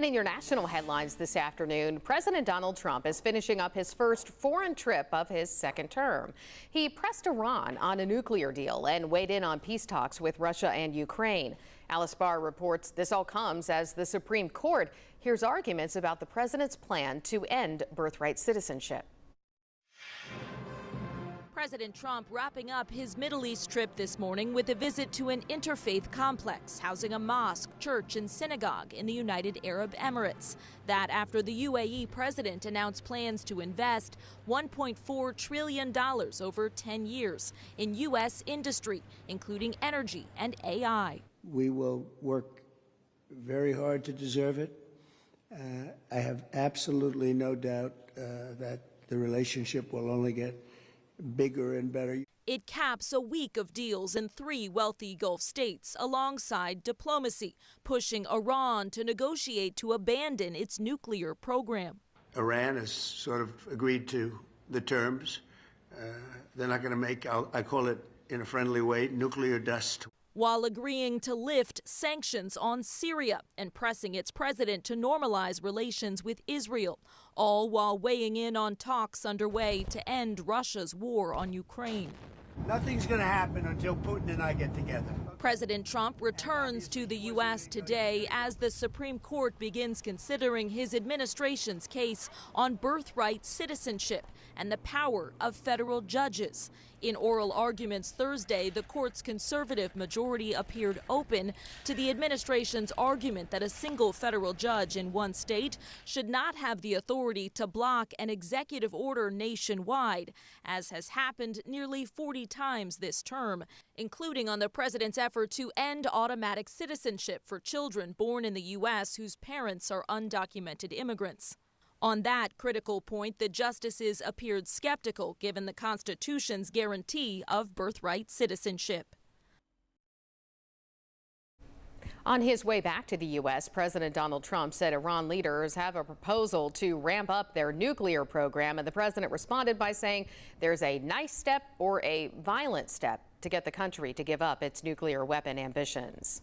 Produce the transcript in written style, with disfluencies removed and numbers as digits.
And in your national headlines this afternoon, President Donald Trump is finishing up his first foreign trip of his second term. He pressed Iran on a nuclear deal and weighed in on peace talks with Russia and Ukraine. Alice Barr reports this all comes as the Supreme Court hears arguments about the president's plan to end birthright citizenship. President Trump wrapping up his Middle East trip this morning with a visit to an interfaith complex housing a mosque, church, and synagogue in the United Arab Emirates. That after the UAE president announced plans to invest $1.4 trillion over 10 years in U.S. industry, including energy and AI. We will work very hard to deserve it. I have absolutely no doubt that the relationship will only get bigger and better. It caps a week of deals in 3 wealthy Gulf states alongside diplomacy, pushing Iran to negotiate to abandon its nuclear program. Iran has sort of agreed to the terms. They're not going to make, I call it in a friendly way, nuclear dust. While agreeing to lift sanctions on Syria and pressing its president to normalize relations with Israel, all while weighing in on talks underway to end Russia's war on Ukraine. Nothing's going to happen until Putin and I get together. President Trump returns to the U.S. today as the Supreme Court begins considering his administration's case on birthright citizenship and the power of federal judges. In oral arguments Thursday, the court's conservative majority appeared open to the administration's argument that a single federal judge in one state should not have the authority to block an executive order nationwide, as has happened nearly 40 times this term, including on the president's effort to end automatic citizenship for children born in the U.S. whose parents are undocumented immigrants. On that critical point, the justices appeared skeptical given the Constitution's guarantee of birthright citizenship. On his way back to the U.S., President Donald Trump said Iran leaders have a proposal to ramp up their nuclear program, and the president responded by saying there's a nice step or a violent step to get the country to give up its nuclear weapon ambitions.